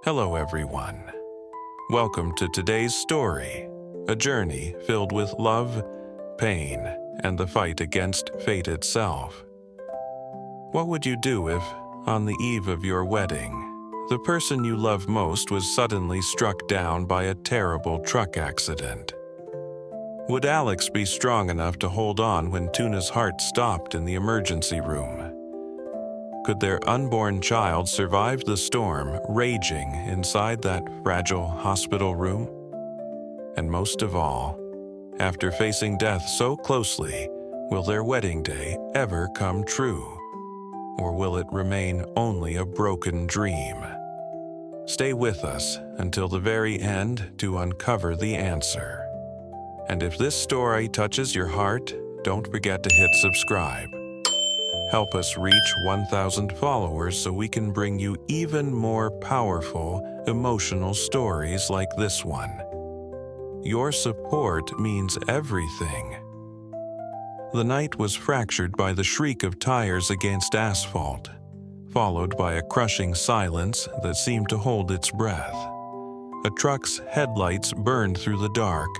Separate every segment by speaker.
Speaker 1: Hello everyone. Welcome to today's story, a journey filled with love, pain, and the fight against fate itself. What would you do if, on the eve of your wedding, the person you love most was suddenly struck down by a terrible truck accident? Would Alex be strong enough to hold on when Tuna's heart stopped in the emergency room? Could their unborn child survive the storm raging inside that fragile hospital room? And most of all, after facing death so closely, will their wedding day ever come true? Or will it remain only a broken dream? Stay with us until the very end to uncover the answer. And if this story touches your heart, don't forget to hit subscribe. Help us reach 1,000 followers so we can bring you even more powerful, emotional stories like this one. Your support means everything. The night was fractured by the shriek of tires against asphalt, followed by a crushing silence that seemed to hold its breath. A truck's headlights burned through the dark,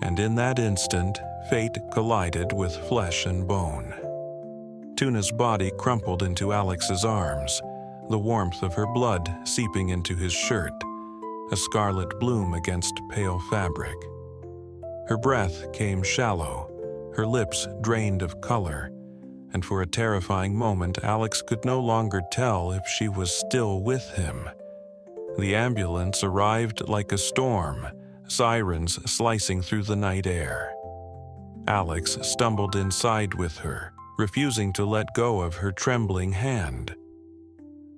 Speaker 1: and in that instant, fate collided with flesh and bone. Tuna's body crumpled into Alex's arms, the warmth of her blood seeping into his shirt, a scarlet bloom against pale fabric. Her breath came shallow, her lips drained of color, and for a terrifying moment Alex could no longer tell if she was still with him. The ambulance arrived like a storm, sirens slicing through the night air. Alex stumbled inside with her, refusing to let go of her trembling hand.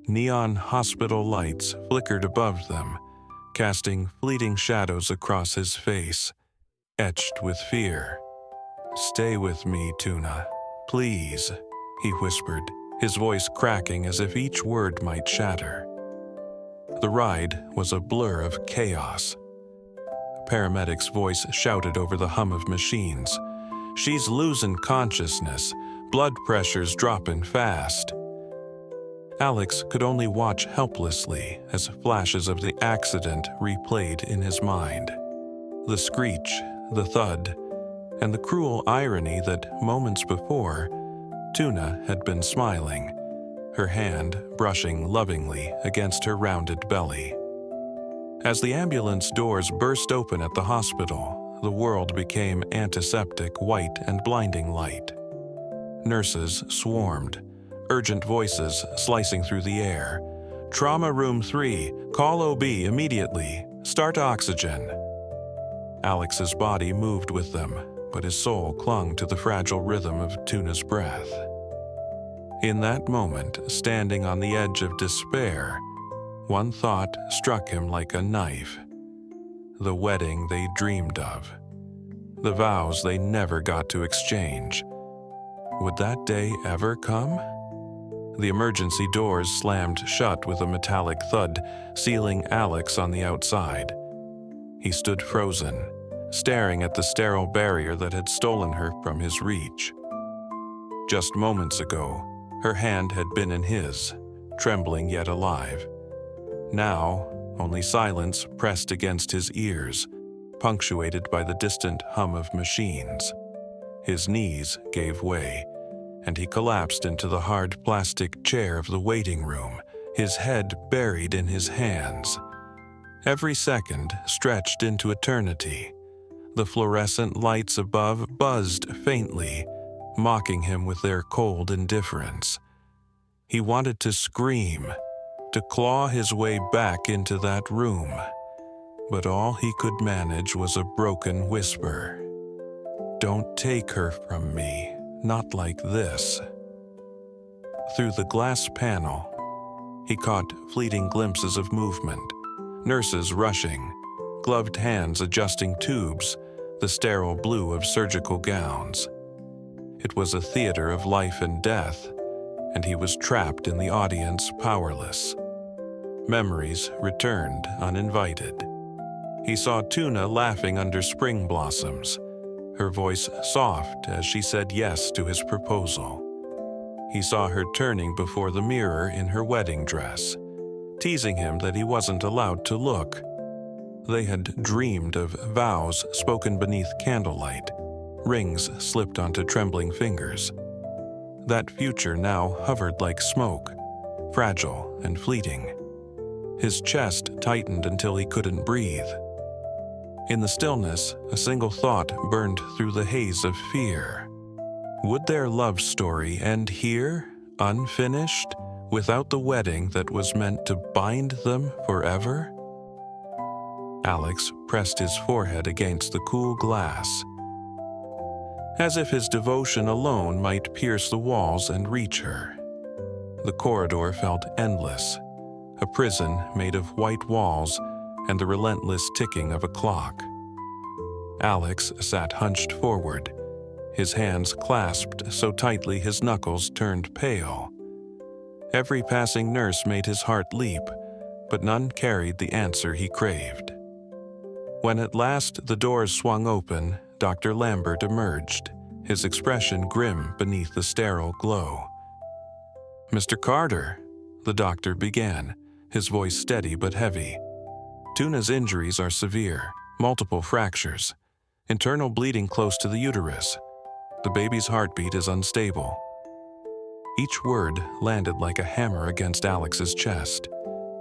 Speaker 1: Neon hospital lights flickered above them, casting fleeting shadows across his face, etched with fear. "Stay with me, Tuna, please," he whispered, his voice cracking as if each word might shatter. The ride was a blur of chaos. A paramedic's voice shouted over the hum of machines. "She's losing consciousness. Blood pressure's dropping fast." Alex could only watch helplessly as flashes of the accident replayed in his mind. The screech, the thud, and the cruel irony that moments before, Tuna had been smiling, her hand brushing lovingly against her rounded belly. As the ambulance doors burst open at the hospital, the world became antiseptic white and blinding light. Nurses swarmed, urgent voices slicing through the air. "Trauma room 3, call OB immediately, start oxygen." Alex's body moved with them, but his soul clung to the fragile rhythm of Tuna's breath. In that moment, standing on the edge of despair, one thought struck him like a knife. The wedding they dreamed of. The vows they never got to exchange. Would that day ever come? The emergency doors slammed shut with a metallic thud, sealing Alex on the outside. He stood frozen, staring at the sterile barrier that had stolen her from his reach. Just moments ago, her hand had been in his, trembling yet alive. Now, only silence pressed against his ears, punctuated by the distant hum of machines. His knees gave way, and he collapsed into the hard plastic chair of the waiting room, his head buried in his hands. Every second stretched into eternity. The fluorescent lights above buzzed faintly, mocking him with their cold indifference. He wanted to scream, to claw his way back into that room, but all he could manage was a broken whisper. "Don't take her from me, not like this." Through the glass panel, he caught fleeting glimpses of movement, nurses rushing, gloved hands adjusting tubes, the sterile blue of surgical gowns. It was a theater of life and death, and he was trapped in the audience, powerless. Memories returned uninvited. He saw Tuna laughing under spring blossoms, her voice soft as she said yes to his proposal. He saw her turning before the mirror in her wedding dress, teasing him that he wasn't allowed to look. They had dreamed of vows spoken beneath candlelight, rings slipped onto trembling fingers. That future now hovered like smoke, fragile and fleeting. His chest tightened until he couldn't breathe. In the stillness, a single thought burned through the haze of fear. Would their love story end here, unfinished, without the wedding that was meant to bind them forever? Alex pressed his forehead against the cool glass, as if his devotion alone might pierce the walls and reach her. The corridor felt endless, a prison made of white walls and the relentless ticking of a clock. Alex sat hunched forward, his hands clasped so tightly his knuckles turned pale. Every passing nurse made his heart leap, but none carried the answer he craved. When at last the doors swung open, Dr. Lambert emerged, his expression grim beneath the sterile glow. "Mr. Carter," the doctor began, his voice steady but heavy. "Tuna's injuries are severe, multiple fractures, internal bleeding close to the uterus. The baby's heartbeat is unstable." Each word landed like a hammer against Alex's chest.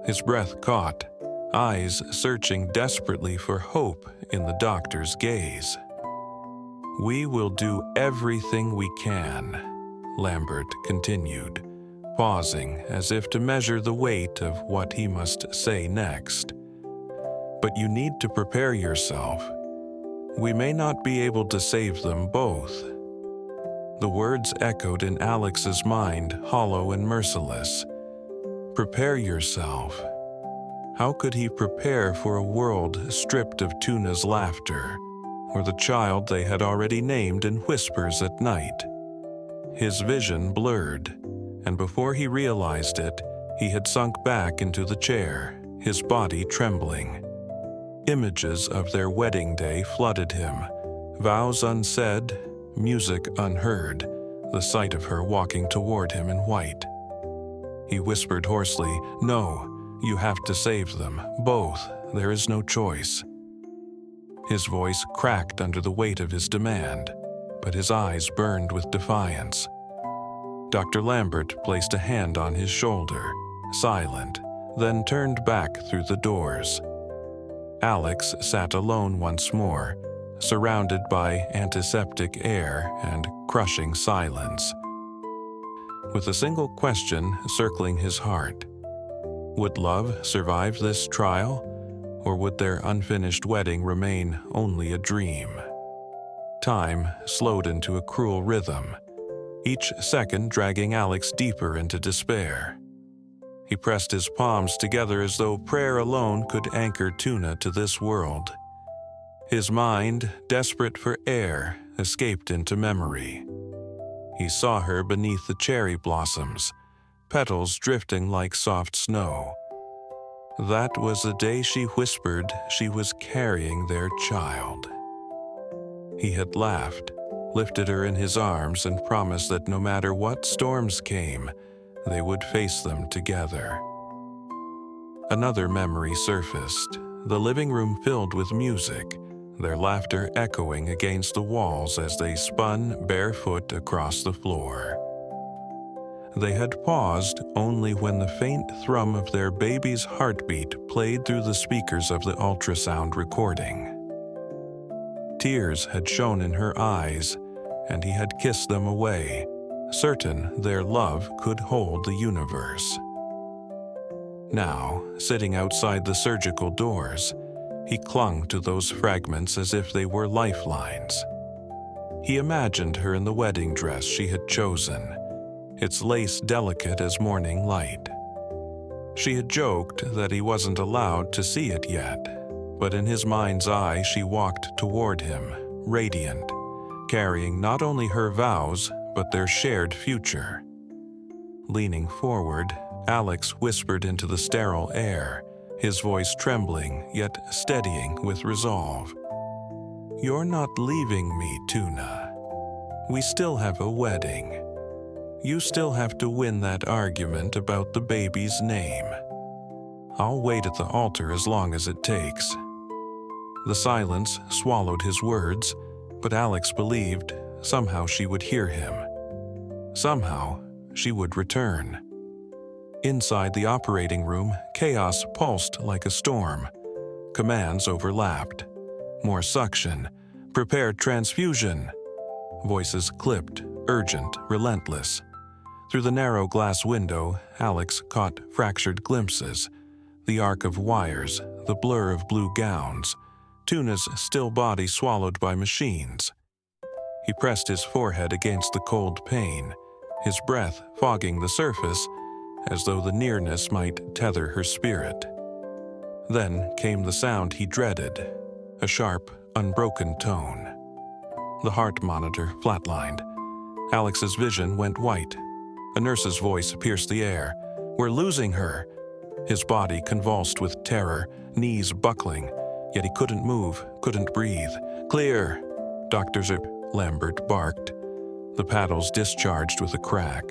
Speaker 1: His breath caught, eyes searching desperately for hope in the doctor's gaze. "We will do everything we can," Lambert continued, pausing as if to measure the weight of what he must say next. "But you need to prepare yourself. We may not be able to save them both." The words echoed in Alex's mind, hollow and merciless. Prepare yourself. How could he prepare for a world stripped of Tuna's laughter, or the child they had already named in whispers at night? His vision blurred, and before he realized it, he had sunk back into the chair, his body trembling. Images of their wedding day flooded him, vows unsaid, music unheard, the sight of her walking toward him in white. He whispered hoarsely, "No, you have to save them, both. There is no choice." His voice cracked under the weight of his demand, but his eyes burned with defiance. Dr. Lambert placed a hand on his shoulder, silent, then turned back through the doors. Alex sat alone once more, surrounded by antiseptic air and crushing silence. With a single question circling his heart: would love survive this trial, or would their unfinished wedding remain only a dream? Time slowed into a cruel rhythm, each second dragging Alex deeper into despair. He pressed his palms together as though prayer alone could anchor Tuna to this world. His mind, desperate for air, escaped into memory. He saw her beneath the cherry blossoms, petals drifting like soft snow. That was the day she whispered she was carrying their child. He had laughed, lifted her in his arms, and promised that no matter what storms came, they would face them together. Another memory surfaced, the living room filled with music, their laughter echoing against the walls as they spun barefoot across the floor. They had paused only when the faint thrum of their baby's heartbeat played through the speakers of the ultrasound recording. Tears had shone in her eyes, and he had kissed them away, certain their love could hold the universe. Now, sitting outside the surgical doors, he clung to those fragments as if they were lifelines. He imagined her in the wedding dress she had chosen, its lace delicate as morning light. She had joked that he wasn't allowed to see it yet, but in his mind's eye she walked toward him, radiant, carrying not only her vows, but their shared future. Leaning forward, Alex whispered into the sterile air, his voice trembling yet steadying with resolve. "You're not leaving me, Tuna. We still have a wedding. You still have to win that argument about the baby's name." I'll wait at the altar as long as it takes." The silence swallowed his words, but Alex believed somehow she would hear him. Somehow she would return. Inside the operating room, chaos pulsed like a storm. Commands overlapped. More suction. Prepare transfusion. Voices clipped, urgent, relentless. Through the narrow glass window, Alex caught fractured glimpses. The arc of wires, the blur of blue gowns, Tuna's still body swallowed by machines. He pressed his forehead against the cold pane, his breath fogging the surface, as though the nearness might tether her spirit. Then came the sound he dreaded, a sharp, unbroken tone. The heart monitor flatlined. Alex's vision went white. A nurse's voice pierced the air. "We're losing her." His body convulsed with terror, knees buckling, yet he couldn't move, couldn't breathe. "Clear!" Dr. Lambert barked. The paddles discharged with a crack.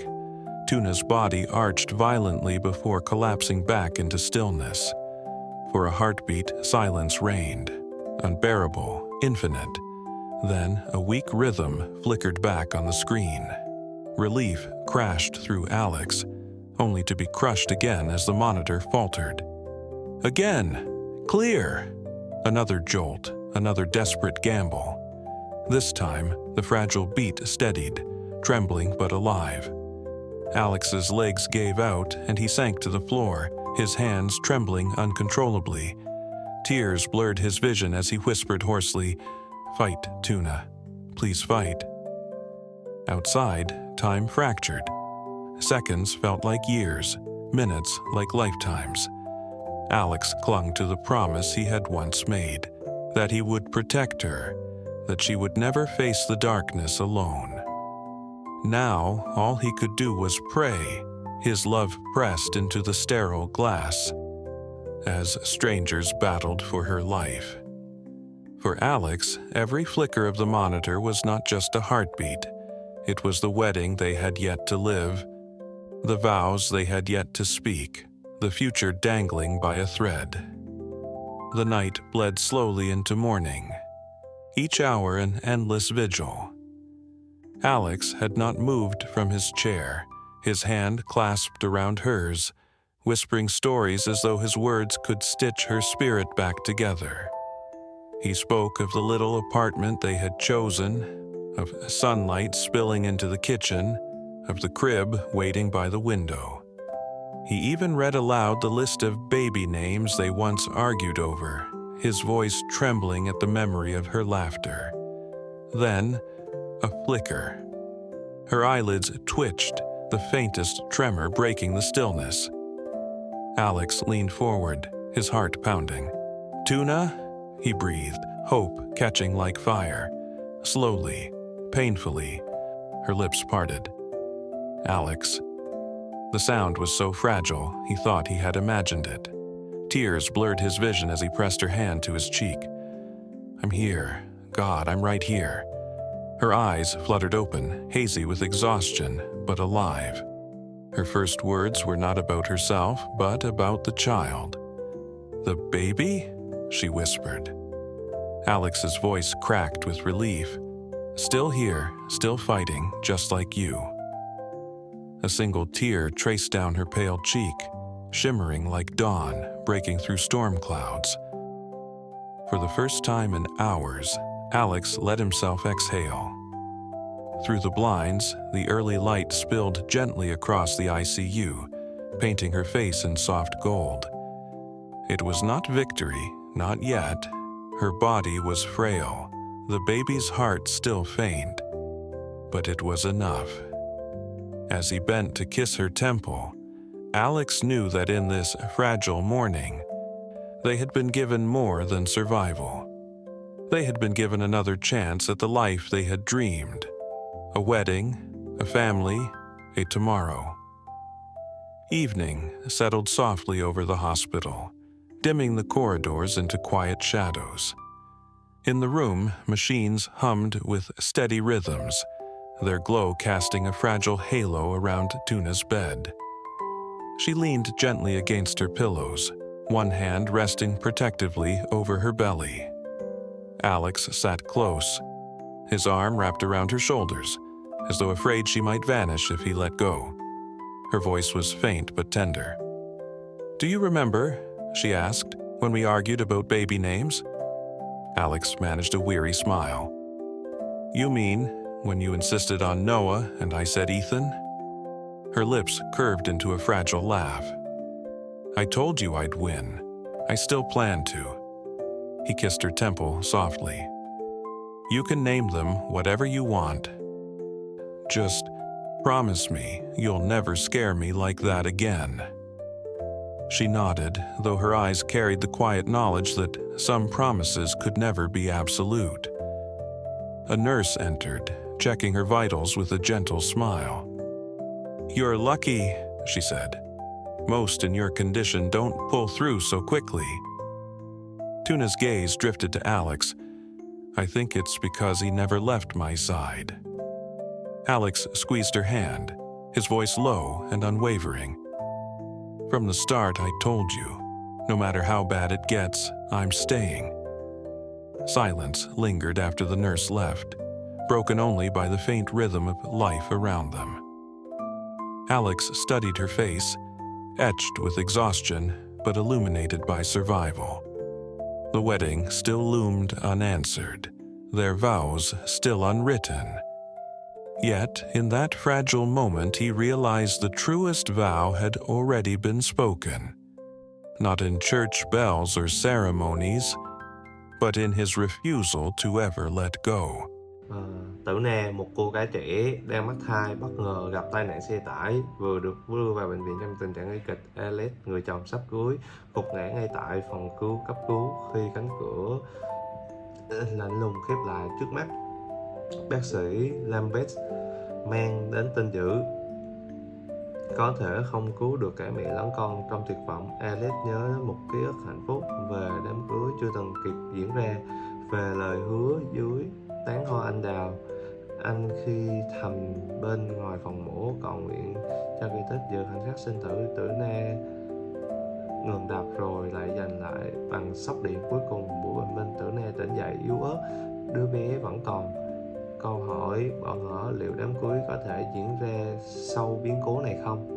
Speaker 1: Tuna's body arched violently before collapsing back into stillness. For a heartbeat, silence reigned, unbearable, infinite. Then a weak rhythm flickered back on the screen. Relief crashed through Alex, only to be crushed again as the monitor faltered. Again! Clear! Another jolt, another desperate gamble. This time, the fragile beat steadied, trembling but alive. Alex's legs gave out and he sank to the floor, his hands trembling uncontrollably. Tears blurred his vision as he whispered hoarsely, "Fight, Tuna. Please fight." Outside, time fractured. Seconds felt like years, minutes like lifetimes. Alex clung to the promise he had once made, that he would protect her, that she would never face the darkness alone. Now, all he could do was pray, his love pressed into the sterile glass, as strangers battled for her life. For Alex, every flicker of the monitor was not just a heartbeat. It was the wedding they had yet to live, the vows they had yet to speak, the future dangling by a thread. The night bled slowly into morning, each hour an endless vigil. Alex had not moved from his chair, his hand clasped around hers, whispering stories as though his words could stitch her spirit back together. He spoke of the little apartment they had chosen, of sunlight spilling into the kitchen, of the crib waiting by the window. He even read aloud the list of baby names they once argued over, his voice trembling at the memory of her laughter. Then, a flicker. Her eyelids twitched, the faintest tremor breaking the stillness. Alex leaned forward, his heart pounding. "Tuna?" he breathed, hope catching like fire. Slowly, painfully, her lips parted. "Alex." The sound was so fragile, he thought he had imagined it. Tears blurred his vision as he pressed her hand to his cheek. "I'm here. God, I'm right here." Her eyes fluttered open, hazy with exhaustion, but alive. Her first words were not about herself, but about the child. "The baby?" she whispered. Alex's voice cracked with relief. "Still here, still fighting, just like you." A single tear traced down her pale cheek, shimmering like dawn breaking through storm clouds. For the first time in hours, Alex let himself exhale. Through the blinds, the early light spilled gently across the ICU, painting her face in soft gold. It was not victory, not yet. Her body was frail, the baby's heart still faint. But it was enough. As he bent to kiss her temple, Alex knew that in this fragile morning, they had been given more than survival. They had been given another chance at the life they had dreamed. A wedding, a family, a tomorrow. Evening settled softly over the hospital, dimming the corridors into quiet shadows. In the room, machines hummed with steady rhythms, their glow casting a fragile halo around Tuna's bed. She leaned gently against her pillows, one hand resting protectively over her belly. Alex sat close, his arm wrapped around her shoulders, as though afraid she might vanish if he let go. Her voice was faint but tender. "Do you remember," she asked, "when we argued about baby names?" Alex managed a weary smile. "You mean when you insisted on Noah and I said Ethan?" Her lips curved into a fragile laugh. "I told you I'd win. I still plan to." He kissed her temple softly. "You can name them whatever you want. Just promise me you'll never scare me like that again." She nodded, though her eyes carried the quiet knowledge that some promises could never be absolute. A nurse entered, checking her vitals with a gentle smile. "You're lucky," she said. "Most in your condition don't pull through so quickly." Tuna's gaze drifted to Alex. "I think it's because he never left my side." Alex squeezed her hand, his voice low and unwavering. "From the start, I told you, no matter how bad it gets, I'm staying." Silence lingered after the nurse left, broken only by the faint rhythm of life around them. Alex studied her face, etched with exhaustion but illuminated by survival. The wedding still loomed unanswered, their vows still unwritten. Yet, in that fragile moment, he realized the truest vow had already been spoken. Not in church bells or ceremonies, but in his refusal to ever let go.
Speaker 2: Tử Na, một cô gái trẻ đang mắc thai, bất ngờ gặp tai nạn xe tải, vừa được đưa vào bệnh viện trong tình trạng nguy kịch. Alex, người chồng sắp cưới, gục ngã ngay tại phòng cấp cứu khi cánh cửa lạnh lùng khép lại trước mắt. Bác sĩ Lambert mang đến tin dữ: có thể không cứu được cả mẹ lẫn con. Trong tuyệt vọng, Alex nhớ đến một ký ức hạnh phúc về đám cưới chưa từng kịp diễn ra, về lời hứa dưới tán hoa anh đào. Anh khi thầm bên ngoài phòng mổ cầu nguyện cho kỳ tích dự khoảnh khắc sinh tử. Tử Na ngừng đập rồi lại giành lại bằng sốc điện cuối cùng. Buổi bình minh, Tử Na tỉnh dậy yếu ớt, đứa bé vẫn còn. Câu hỏi bỏ ngỏ liệu đám cưới có thể diễn ra sau biến cố này không?